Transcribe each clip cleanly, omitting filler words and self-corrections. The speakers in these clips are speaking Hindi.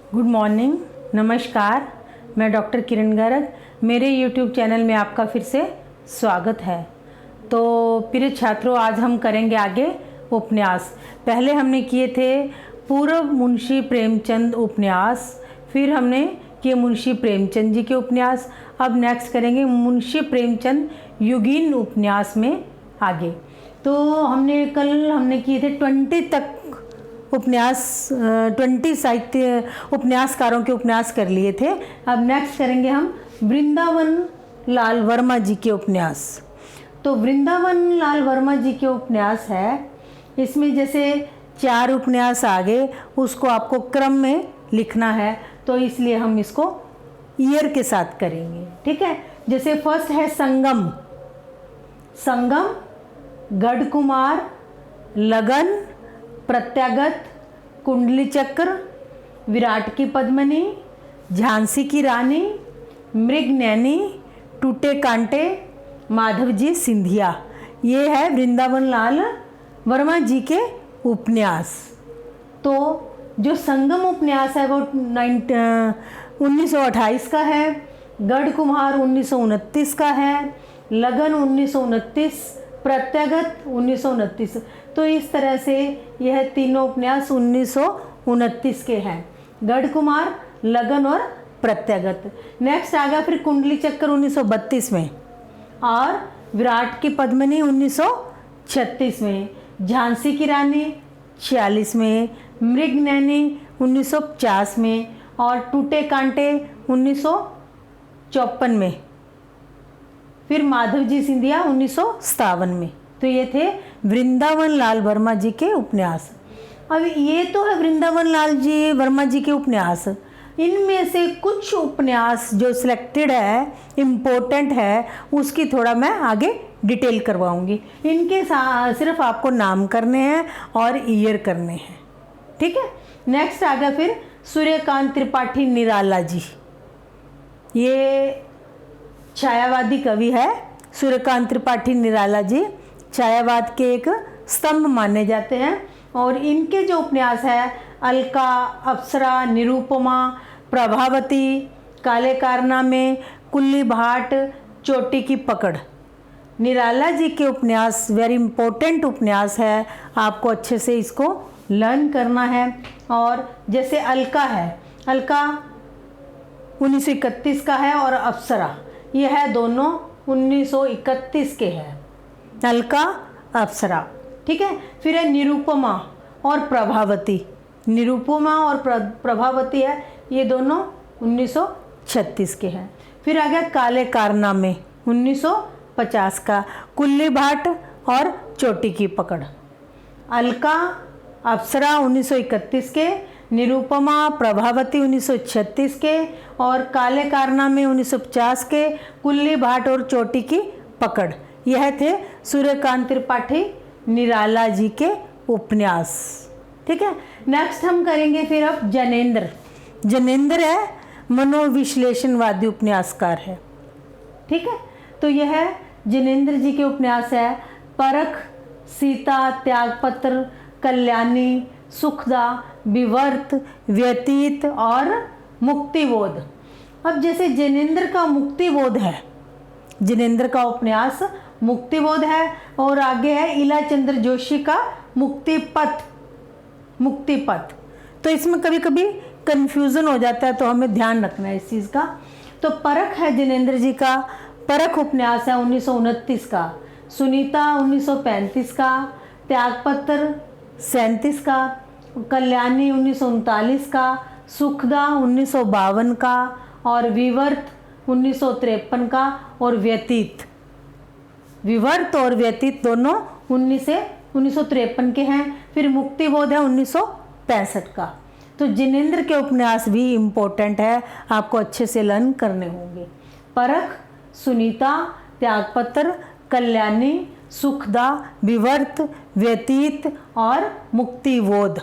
गुड मॉर्निंग, नमस्कार। मैं डॉक्टर किरण गर्ग, मेरे यूट्यूब चैनल में आपका फिर से स्वागत है। तो प्रिय छात्रों, आज हम करेंगे आगे उपन्यास। पहले हमने किए थे पूर्व मुंशी प्रेमचंद उपन्यास, फिर हमने किए मुंशी प्रेमचंद जी के उपन्यास। अब नेक्स्ट करेंगे मुंशी प्रेमचंद युगीन उपन्यास में आगे। तो कल हमने किए थे 20 तक उपन्यास, 20 साहित्य उपन्यासकारों के उपन्यास कर लिए थे। अब नेक्स्ट करेंगे हम वृंदावन लाल वर्मा जी के उपन्यास। तो वृंदावन लाल वर्मा जी के उपन्यास है, इसमें जैसे 4 उपन्यास आगे, उसको आपको क्रम में लिखना है, तो इसलिए हम इसको ईयर के साथ करेंगे। ठीक है, जैसे फर्स्ट है संगम, गढ़ कुमार, लगन, प्रत्यागत, कुंडली चक्र, विराट की पद्मिनी, झांसी की रानी, मृगनयनी, टूटे कांटे, माधवजी सिंधिया। ये है वृंदावन लाल वर्मा जी के उपन्यास। तो जो संगम उपन्यास है वो 1928 का है, गढ़ कुमार 1929 का है, लगन 1929, प्रत्यागत 1929। तो इस तरह से यह तीनों उपन्यास 1929 के हैं, गढ़ कुमार, लगन और प्रत्यागत। नेक्स्ट आ गया फिर कुंडली चक्र 1932 में, और विराट की पद्मिनी 1936 में, झांसी की रानी 46 में, मृगनयनी 1950 में, और टूटे कांटे 1954 में, फिर माधवजी सिंधिया 1957 में। तो ये थे वृंदावन लाल वर्मा जी के उपन्यास। अब ये तो है वृंदावन लाल जी वर्मा जी के उपन्यास। इनमें से कुछ उपन्यास जो सिलेक्टेड है, इम्पोर्टेंट है, उसकी थोड़ा मैं आगे डिटेल करवाऊंगी। इनके सिर्फ आपको नाम करने हैं और ईयर करने हैं। ठीक है, नेक्स्ट आ गया फिर सूर्यकांत त्रिपाठी निराला जी। ये छायावादी कवि है। सूर्यकांत त्रिपाठी निराला जी छायावाद के एक स्तंभ माने जाते हैं, और इनके जो उपन्यास है अलका, अप्सरा, निरूपमा, प्रभावती, काले कारनामे, कुल्ली भाट, चोटी की पकड़। निराला जी के उपन्यास वेरी इंपॉर्टेंट उपन्यास है, आपको अच्छे से इसको लर्न करना है। और जैसे अलका है, अलका 1931 का है, और अप्सरा यह है दोनों 1931 के हैं, अलका, अप्सरा। ठीक है, फिर है निरूपमा और प्रभावती। निरूपमा और प्रभावती है, ये दोनों 1936 के हैं। फिर आ गया काले कारनामे 1950 का, कुल्ली भाट और चोटी की पकड़। अलका, अप्सरा 1931 के, निरूपमा, प्रभावती 1936 के, और काले कारनामे 1950 के, कुल्ली भाट और चोटी की पकड़। यह थे सूर्यकांत त्रिपाठी निराला जी के उपन्यास। ठीक है, नेक्स्ट हम करेंगे फिर अब जनेंद्र। जनेंद्र है मनोविश्लेषणवादी उपन्यासकार है। ठीक है, तो यह जनेंद्र जी के उपन्यास है परख, सीता, त्यागपत्र, कल्याणी, सुखदा, विवर्त, व्यतीत और मुक्तिबोध। अब जैसे जनेंद्र का मुक्तिबोध है, जनेंद्र का उपन्यास मुक्तिबोध है, और आगे है इलाचंद्र जोशी का मुक्तिपथ। मुक्तिपथ तो इसमें कभी कभी कंफ्यूजन हो जाता है, तो हमें ध्यान रखना है इस चीज़ का। तो परख है जनेंद्र जी का, परख उपन्यास है 1929 का, सुनीता 1935 का, त्यागपत्र 37 का, कल्याणी 1939 का, सुखदा 1952 का, और विवर्त 1953 का, और व्यतीत, विवर्त और व्यतीत दोनों 1953 के हैं। फिर मुक्तिबोध है 1965 का। तो जनेंद्र के उपन्यास भी इम्पोर्टेंट है, आपको अच्छे से लर्न करने होंगे। परख, सुनीता, त्यागपत्र, कल्याणी, सुखदा, विवर्त, व्यतीत और मुक्तिबोध,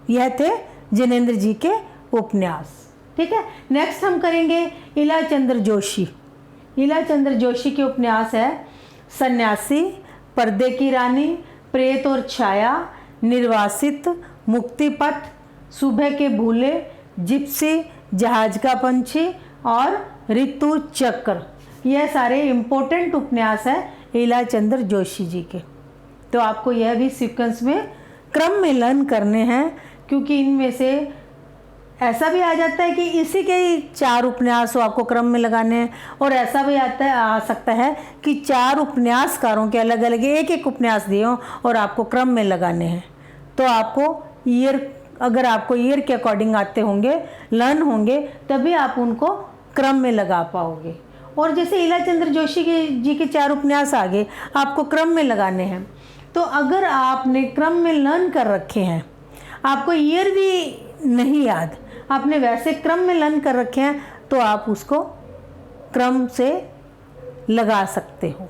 यह थे जनेंद्र जी के उपन्यास। ठीक है, नेक्स्ट हम करेंगे इलाचंद्र जोशी। इलाचंद्र जोशी के उपन्यास है सन्यासी, पर्दे की रानी, प्रेत और छाया, निर्वासित, मुक्तिपथ, सुबह के भूले, जिप्सी, जहाज का पंछी और ऋतु चक्र, यह सारे इम्पोर्टेंट उपन्यास हैं ईला चंद्र जोशी जी के। तो आपको यह भी सीक्वेंस में क्रम में लर्न करने हैं, क्योंकि इनमें से ऐसा भी आ जाता है कि इसी के ही 4 उपन्यास आपको क्रम में लगाने हैं, और ऐसा भी आ सकता है कि 4 उपन्यासकारों के अलग अलग एक एक उपन्यास दिए हों और आपको क्रम में लगाने हैं। तो आपको अगर आपको ईयर के अकॉर्डिंग आते होंगे, लर्न होंगे, तभी आप उनको क्रम में लगा पाओगे। और जैसे ईला चंद्र जोशी जी के 4 उपन्यास आगे आपको क्रम में लगाने हैं, तो अगर आपने क्रम में लर्न कर रखे हैं, आपको ईयर भी नहीं याद, आपने वैसे क्रम में लर्न कर रखे हैं, तो आप उसको क्रम से लगा सकते हो।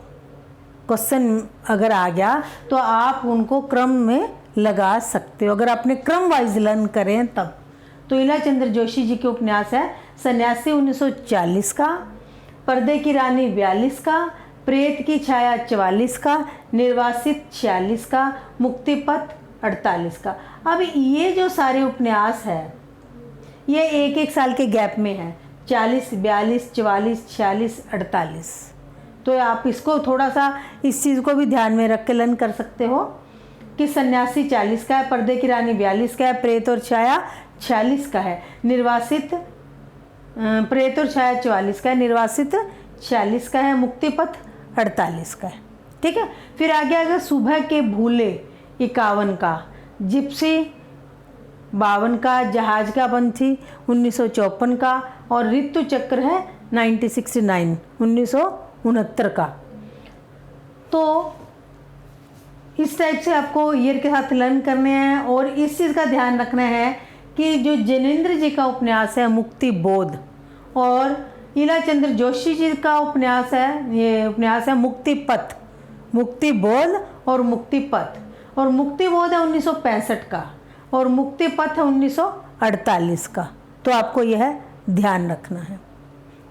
क्वेश्चन अगर आ गया तो आप उनको क्रम में लगा सकते हो, अगर आपने क्रम वाइज लर्न करें तब। तो ईला चंद्र जोशी जी के उपन्यास है सन्यासी 1940 का, पर्दे की रानी 42 का, प्रेत की छाया 44 का, निर्वासित 46 का, मुक्तिपथ 48 का। अब ये जो सारे उपन्यास है ये एक एक साल के गैप में है, 40, 42, 44, 46, 48। तो आप इसको थोड़ा सा इस चीज़ को भी ध्यान में रख के लर्न कर सकते हो कि सन्यासी 40 का है, पर्दे की रानी 42 का है, प्रेत और छाया 46 का है, निर्वासित प्रेत और छाया 44 का है, निर्वासित 46 का है, मुक्तिपथ 48 का है। ठीक है, फिर आगे आगे सुबह के भूले 51 का, जिप्सी 52 का, जहाज का पंछी 1954 का, और ऋतु चक्र है 1969 का। तो इस टाइप से आपको ईयर के साथ लर्न करने हैं। और इस चीज़ का ध्यान रखना है कि जो जिनेंद्र जी का उपन्यास है मुक्ति बोध, और ईला चंद्र जोशी जी का उपन्यास है, ये उपन्यास है मुक्तिपथ, मुक्तिबोध और मुक्तिपथ। और मुक्तिबोध है 1965 का और मुक्तिपथ है 1948 का। तो आपको यह ध्यान रखना है।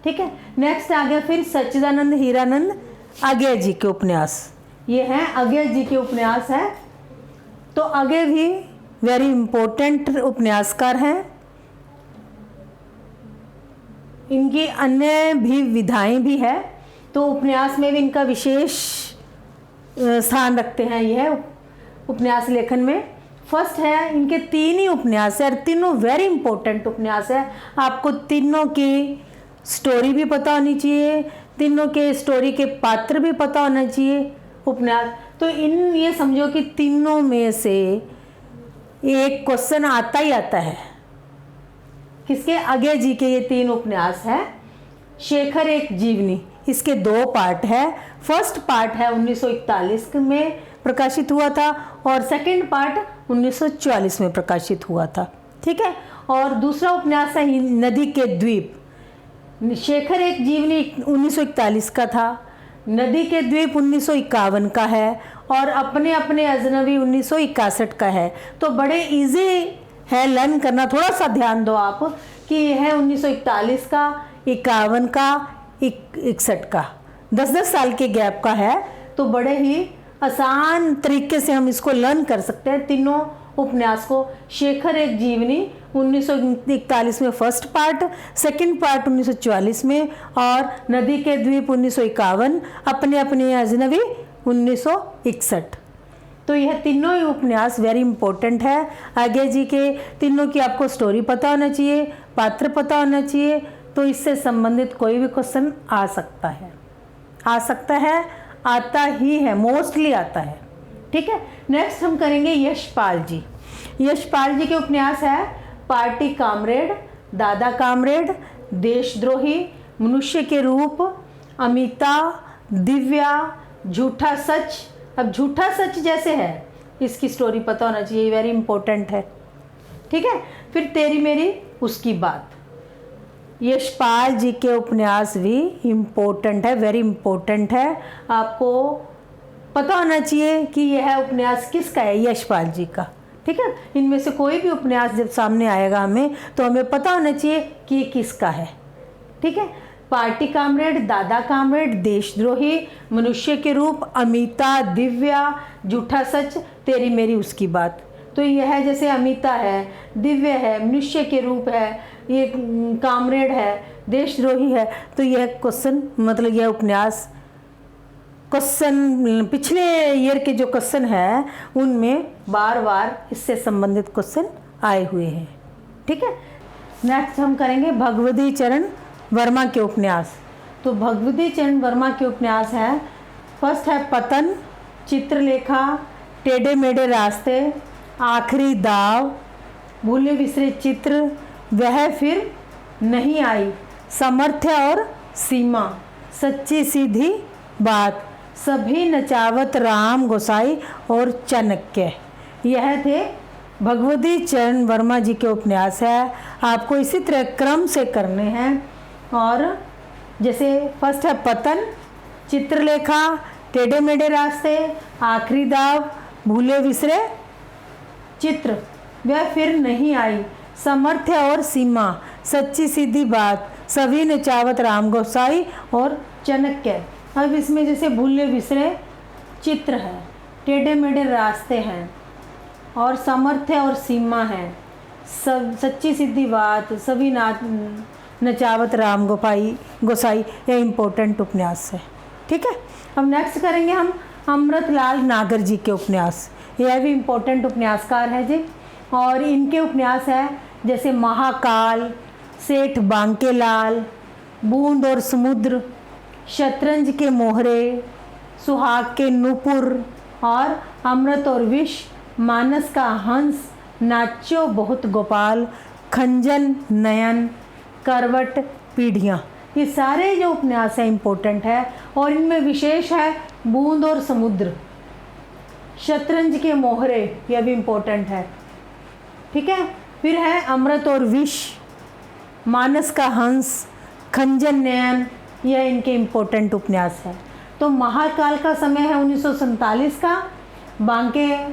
ठीक है, नेक्स्ट आ गया फिर सच्चिदानंद हीरानंद अगय जी के उपन्यास। ये हैं अगय जी के उपन्यास हैं। तो अगय भी वेरी इम्पोर्टेंट उपन्यासकार हैं। इनकी अन्य भी विधाएं भी है, तो उपन्यास में भी इनका विशेष स्थान रखते हैं यह उपन्यास लेखन में। फर्स्ट है, इनके 3 ही उपन्यास है और तीनों वेरी इंपॉर्टेंट उपन्यास है। आपको तीनों की स्टोरी भी पता होनी चाहिए, तीनों के स्टोरी के पात्र भी पता होना चाहिए उपन्यास। तो ये समझो कि तीनों में से एक क्वेश्चन आता ही आता है। किसके? अगय जी के ये 3 उपन्यास हैं। शेखर एक जीवनी, इसके 2 पार्ट है। फर्स्ट पार्ट है 1941 में प्रकाशित हुआ था और सेकंड पार्ट 1944 में प्रकाशित हुआ था। ठीक है, और दूसरा उपन्यास है नदी के द्वीप। शेखर एक जीवनी 1941 का था, नदी के द्वीप 1951 का है और अपने अपने अजनबी 1961 का है। तो बड़े इजी है लर्न करना। थोड़ा सा ध्यान दो आप कि यह है 1941 का, 51 का, 61 का, 10-10 साल के गैप का है। तो बड़े ही आसान तरीके से हम इसको लर्न कर सकते हैं तीनों उपन्यास को। शेखर एक जीवनी 1941 में फर्स्ट पार्ट, सेकंड पार्ट 1944 में, और नदी के द्वीप 1951, अपने अपने अजनबी 1961। तो यह तीनों ही उपन्यास वेरी इंपॉर्टेंट है। अगय जी के तीनों की आपको स्टोरी पता होना चाहिए, पात्र पता होना चाहिए। तो इससे संबंधित कोई भी क्वेश्चन आ सकता है, आता ही है, मोस्टली आता है। ठीक है, नेक्स्ट हम करेंगे यशपाल जी। यशपाल जी के उपन्यास है पार्टी कामरेड, दादा कामरेड, देशद्रोही, मनुष्य के रूप, अमिता, दिव्या, झूठा सच। अब झूठा सच जैसे है, इसकी स्टोरी पता होना चाहिए, वेरी इंपॉर्टेंट है। ठीक है, फिर तेरी मेरी उसकी बात। यशपाल जी के उपन्यास भी इम्पोर्टेंट है, वेरी इम्पोर्टेंट है। आपको पता होना चाहिए कि यह उपन्यास किसका है, यशपाल जी का। ठीक है, इनमें से कोई भी उपन्यास जब सामने आएगा हमें, तो हमें पता होना चाहिए कि ये किसका है। ठीक है, पार्टी कामरेड, दादा कामरेड, देशद्रोही, मनुष्य के रूप, अमिता, दिव्या, झूठा सच, तेरी मेरी उसकी बात। तो यह जैसे अमिता है, दिव्य है, मनुष्य के रूप है, ये कामरेड है, देशद्रोही है। तो यह क्वेश्चन मतलब यह उपन्यास क्वेश्चन पिछले ईयर के जो क्वेश्चन है उनमें बार बार इससे संबंधित क्वेश्चन आए हुए हैं। ठीक है, नेक्स्ट हम करेंगे भगवती चरण वर्मा के उपन्यास। तो भगवती चरण वर्मा के उपन्यास है, फर्स्ट है पतन, चित्रलेखा, टेढ़े मेढ़े रास्ते, आखिरी दाव, भूले बिसरे चित्र, वह फिर नहीं आई, सामर्थ्य और सीमा, सच्ची सीधी बात, सभी नचावत राम गोसाई और चाणक्य। यह थे भगवती चरण वर्मा जी के उपन्यास है। आपको इसी तरह क्रम से करने हैं। और जैसे फर्स्ट है पतन, चित्रलेखा, टेढ़े मेढ़े रास्ते, आखिरी दाव, भूले बिसरे चित्र, वह फिर नहीं आई, सामर्थ्य और सीमा, सच्ची सीधी बात, सभी नचावत राम गोसाई और चाणक्य। अब इसमें जैसे भूले बिसरे चित्र है, टेढ़े मेढ़े रास्ते हैं और सामर्थ्य और सीमा है, सब सच्ची सीधी बात, सभी नचावत राम गोसाई, यह इम्पोर्टेंट उपन्यास है। ठीक है, अब नेक्स्ट करेंगे हम अमृतलाल नागर जी के उपन्यास। यह भी इम्पोर्टेंट उपन्यासकार है जी। और इनके उपन्यास है जैसे महाकाल, सेठ बांकेलाल, बूंद और समुद्र, शतरंज के मोहरे, सुहाग के नूपुर और अमृत और विष, मानस का हंस, नाच्यो बहुत गोपाल, खंजन नयन, करवट पीढ़ियाँ। ये सारे जो उपन्यास हैं इम्पोर्टेंट है। और इनमें विशेष है बूंद और समुद्र, शतरंज के मोहरे, यह भी इम्पोर्टेंट है। ठीक है, फिर है अमृत और विष, मानस का हंस, खंजन नयन, यह इनके इम्पोर्टेंट उपन्यास है। तो महाकाल का समय है 1947 का,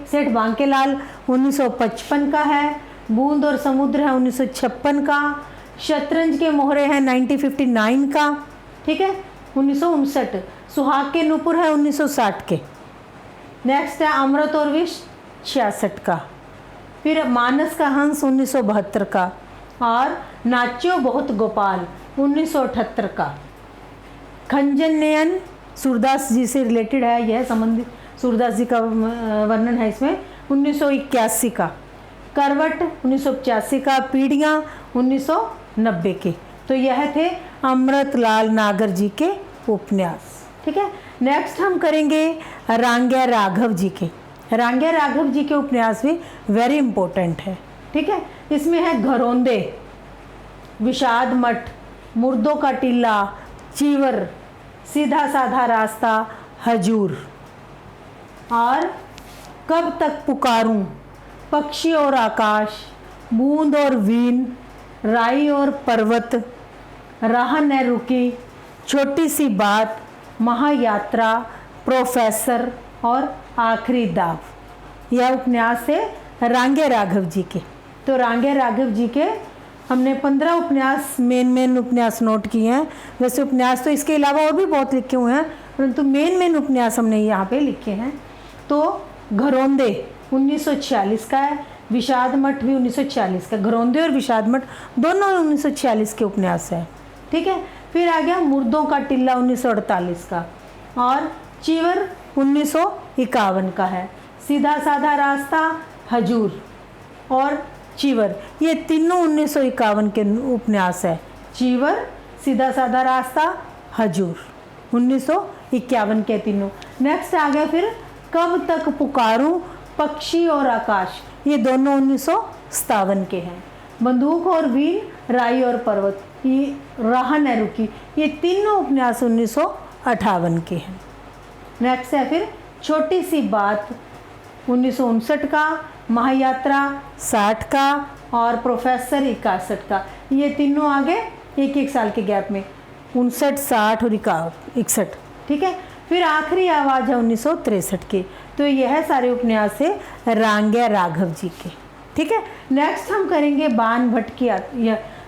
सेठ बांकेलाल 1955 का है, बूंद और समुद्र है 1956 का, शतरंज के मोहरे हैं 1959 का, ठीक है 1959, सुहाग के नूपुर है 1960 के। नेक्स्ट है अमृत और विष 66 का, फिर मानस का हंस 1972 का और नाच्यो बहुत गोपाल 1978 का। खंजन नयन सूरदास जी से रिलेटेड है, यह संबंधित सूरदास जी का वर्णन है इसमें 1981 का। करवट 1985 का, पीढ़ियाँ 1990 के। तो यह थे अमृतलाल नागर जी के उपन्यास। ठीक है, नेक्स्ट हम करेंगे रांग्या राघव जी के। रांग्या राघव जी के उपन्यास भी वेरी इंपॉर्टेंट है। ठीक है, इसमें है घरौंदे, विषाद मठ, मुर्दों का टीला, चीवर, सीधा साधा रास्ता, हजूर और कब तक पुकारूं, पक्षी और आकाश, बूंद और वीन, राई और पर्वत, राह न रुकी, छोटी सी बात, महायात्रा, प्रोफेसर और आखिरी दाव। यह उपन्यास है रांग्या राघव जी के। तो रांग्या राघव जी के हमने 15 उपन्यास मेन उपन्यास नोट किए हैं। वैसे उपन्यास तो इसके अलावा और भी बहुत लिखे हुए हैं, परंतु मेन उपन्यास हमने यहाँ पे लिखे हैं। तो घरौंदे 1946 का है, विषाद मठ भी 1946 का। घरौंदे और विषाद मठ दोनों 1946 के उपन्यास है। ठीक है, फिर आ गया मुर्दों का टिल्ला 1948 का और चीवर 1951 का है। सीधा साधा रास्ता, हजूर और चीवर, ये तीनों 1951 के उपन्यास है। चीवर, सीधा साधा रास्ता, हजूर 1951 के तीनों। नेक्स्ट आ गया फिर कब तक पुकारूं, पक्षी और आकाश, ये दोनों 1957 के हैं। बंदूक और वीर, राई और पर्वत, ये राह न रुकी, ये तीनों उपन्यास 1958 के हैं। नेक्स्ट है फिर छोटी सी बात 1959 का, महायात्रा 60 का और प्रोफेसर 61 का। ये तीनों आगे एक एक साल के गैप में 59, 60 और 61। ठीक है, फिर आखिरी आवाज़ है 1963 के। तो यह सारे उपन्यास है रांग्या राघव जी के। ठीक है, नेक्स्ट हम करेंगे बाण भट्ट की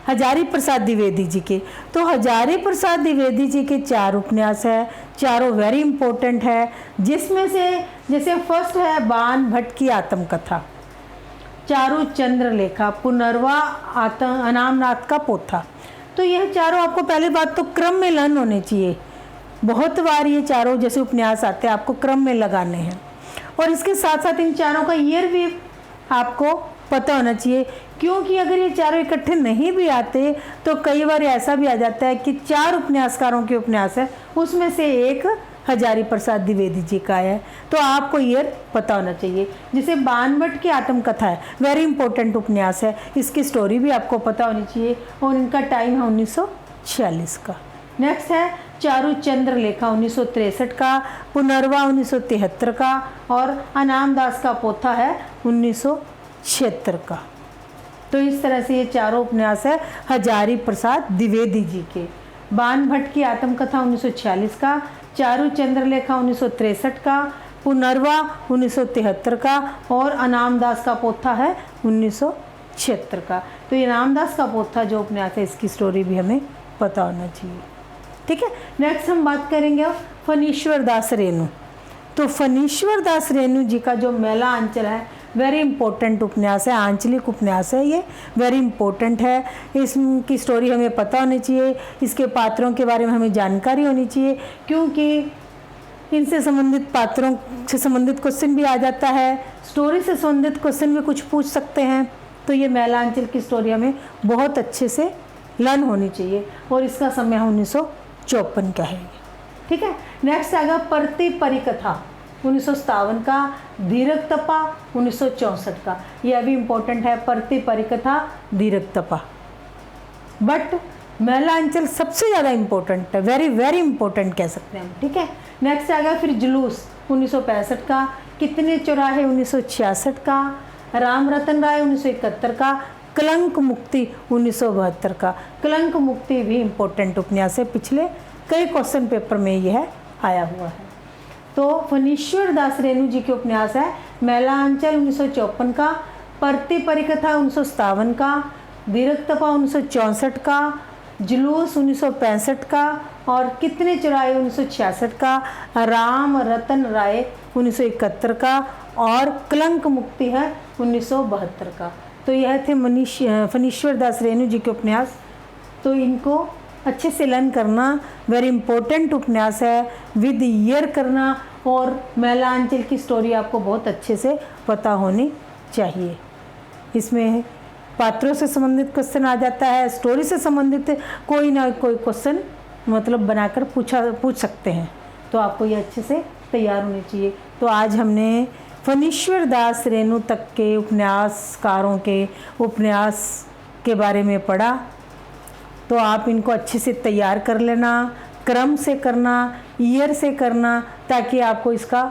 हजारी प्रसाद द्विवेदी जी के। तो हजारी प्रसाद द्विवेदी जी के 4 उपन्यास है, चारों वेरी इंपॉर्टेंट है। जिसमें से जैसे फर्स्ट है बाण भट्ट की आत्मकथा, चारु चंद्रलेखा, पुनर्वा, अनामनाथ का पोथा। तो यह चारों आपको पहली बात तो क्रम में लर्न होने चाहिए। बहुत बार ये चारों जैसे उपन्यास आते हैं आपको क्रम में लगाने हैं, और इसके साथ साथ इन चारों का ईयर भी आपको पता होना चाहिए, क्योंकि अगर ये चारों इकट्ठे नहीं भी आते तो कई बार ऐसा भी आ जाता है कि 4 उपन्यासकारों के उपन्यास है, उसमें से एक हजारी प्रसाद द्विवेदी जी का है, तो आपको ईयर पता होना चाहिए। जैसे बाणभट्ट की आत्मकथा है, वेरी इंपॉर्टेंट उपन्यास है, इसकी स्टोरी भी आपको पता होनी चाहिए, और इनका टाइम है 1946 का। नेक्स्ट है चारु चंद्रलेखा 1963 का, पुनर्वा 1973 का, और अनामदास का पोथा है 1976 का। तो इस तरह से ये चारों उपन्यास है हजारी प्रसाद द्विवेदी जी के। बाणभट्ट की आत्मकथा 1946 का, चारु चंद्रलेखा 1963 का, पुनर्वा 1973 का, और अनामदास का पोथा है 1976 का। तो ये अनामदास का पोथा जो उपन्यास है इसकी स्टोरी भी हमें पता होना चाहिए। ठीक है, नेक्स्ट हम बात करेंगे फणीश्वर दास रेणु। तो फणीश्वर दास रेणु जी का जो मैला अंचल है वेरी इंपॉर्टेंट उपन्यास है, आंचलिक उपन्यास है, ये वेरी इंपॉर्टेंट है। इसकी स्टोरी हमें पता होनी चाहिए, इसके पात्रों के बारे में हमें जानकारी होनी चाहिए, क्योंकि इनसे संबंधित पात्रों से संबंधित क्वेश्चन भी आ जाता है, स्टोरी से संबंधित क्वेश्चन भी कुछ पूछ सकते हैं। तो ये मैला अंचल की स्टोरी हमें बहुत अच्छे से लर्न होनी चाहिए, और इसका समय 1954 का है। ठीक है, नेक्स्ट आएगा परति परिकथा 1957 का, धीरक तपा 1964 का। यह भी इम्पोर्टेंट है, परति परिकथा, धीरक तपा। बट मैला अंचल सबसे ज़्यादा इम्पोर्टेंट है, वेरी वेरी इंपॉर्टेंट कह सकते हैं हम। ठीक है, नेक्स्ट आएगा फिर जुलूस 1965 का, कितने चौराहे 1966 का, राम रतन राय 1971 का, कलंक मुक्ति 1972 का। कलंक मुक्ति भी इम्पोर्टेंट उपन्यास है, पिछले कई क्वेश्चन पेपर में यह आया हुआ है। तो फणीश्वर दास रेणु जी के उपन्यास है मैला अंचल 1954 का, परति परिकथा 1957 का, धीरक तपा 1964 का, जुलूस 1965 का, और कितने चौराहे 1966 का, राम रतन राय 1971 का, और कलंक मुक्ति है 1972 का। तो यह थे फणीश्वर दास रेणु जी के उपन्यास। तो इनको अच्छे से लर्न करना, वेरी इंपॉर्टेंट उपन्यास है, विद ईयर करना, और मैला अंचल की स्टोरी आपको बहुत अच्छे से पता होनी चाहिए। इसमें पात्रों से संबंधित क्वेश्चन आ जाता है, स्टोरी से संबंधित कोई ना कोई क्वेश्चन मतलब बनाकर पूछ सकते हैं, तो आपको ये अच्छे से तैयार होनी चाहिए। तो आज हमने फणीश्वर दास रेणु तक के उपन्यासकारों के उपन्यास के बारे में पढ़ा। तो आप इनको अच्छे से तैयार कर लेना, क्रम से करना, ईयर से करना, ताकि आपको इसका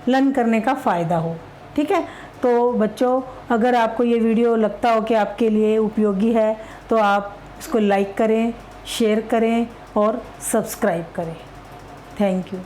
लर्न करने का फ़ायदा हो। ठीक है, तो बच्चों अगर आपको ये वीडियो लगता हो कि आपके लिए उपयोगी है तो आप इसको लाइक करें, शेयर करें और सब्सक्राइब करें। Thank you.